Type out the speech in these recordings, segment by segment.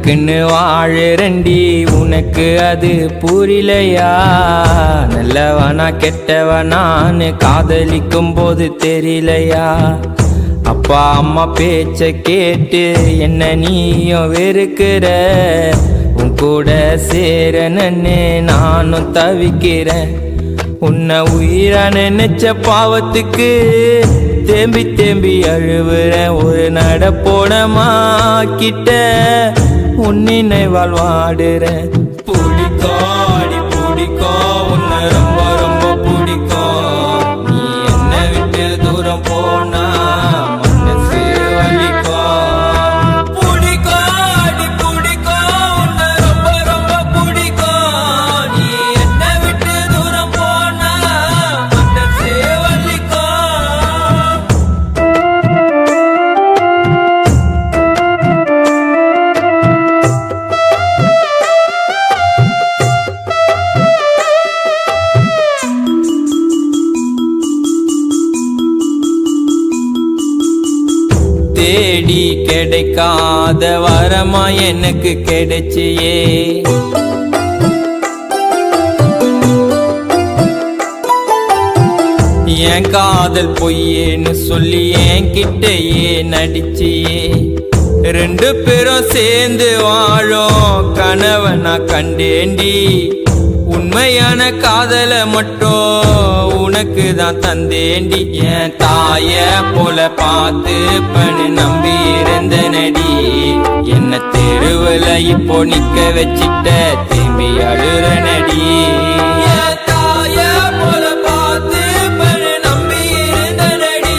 எனக்குன்னு வாழறண்டி உனக்கு அது புரியலையா? நல்லவனா கெட்டவனான்னு காதலிக்கும் போது தெரியலையா? அப்பா அம்மா பேச்ச கேட்டு என்ன நீயும் வெறுக்கிற, உன் கூட சேரனன்னு நானும் தவிக்கிறேன். உன்னை உயிரா நினைச்ச பாவத்துக்கு தேம்பி தேம்பி அழுவுறேன். ஒரு நடப்போனமா கிட்ட உன் நினைவால் வாடுறேன். பிடிக்காடி பிடிக்கோ உன்னை ரொம்ப ரொம்ப பிடிக்கோ. நீ என்னை விட்டு தூரம் போனா மனசு வலிக்கோ. பிடிக்காடி பிடிக்கோ உன்னை ரொம்ப ரொம்ப பிடிக்கோ. நீ என்னை விட்டு தூரம் போனா மனசு வலிக்கோ. தேடி கிடைக்காத வரமா எனக்கு கிடைச்சியே. என் காதல் பொய்யேன்னு சொல்லி என் கிட்டையே நடிச்சியே. ரெண்டு பேரும் சேர்ந்து வாழும் கனவை நான் கண்டேண்டி. உண்மையான காதல மட்டும் உனக்கு தான் தந்தேண்டி. என் தாய போல பார்த்து பண்ணு நம்பி இருந்த நடி. என்ன தெருவுல இப்போ நிக்க வச்சிட்ட திரும்பி அழுற நடி. என் தாய போல பார்த்து பண்ணு நம்பி இருந்த நடி.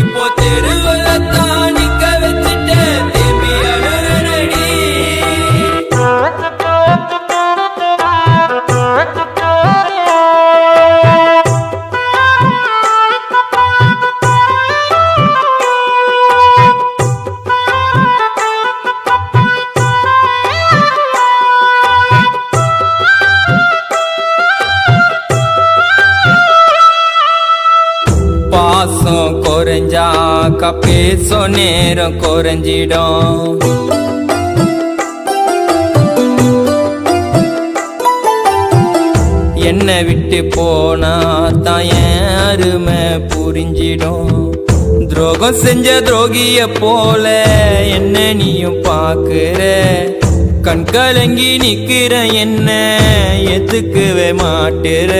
இப்போ தெருவுல தான் நிக்க வச்சிட்ட திரும்பி அழுற நடி. பாசம் குறைஞ்சாக்கா பேசும் நேரம் குறைஞ்சிடும். என்னை விட்டு போனா தான் என் அருமை புரிஞ்சிடும். துரோகம் செஞ்ச துரோகிய போல என்ன நீயும் பாக்குற. கண் கலங்கி நிக்கிற என்ன எதுக்குவே மாட்டுற.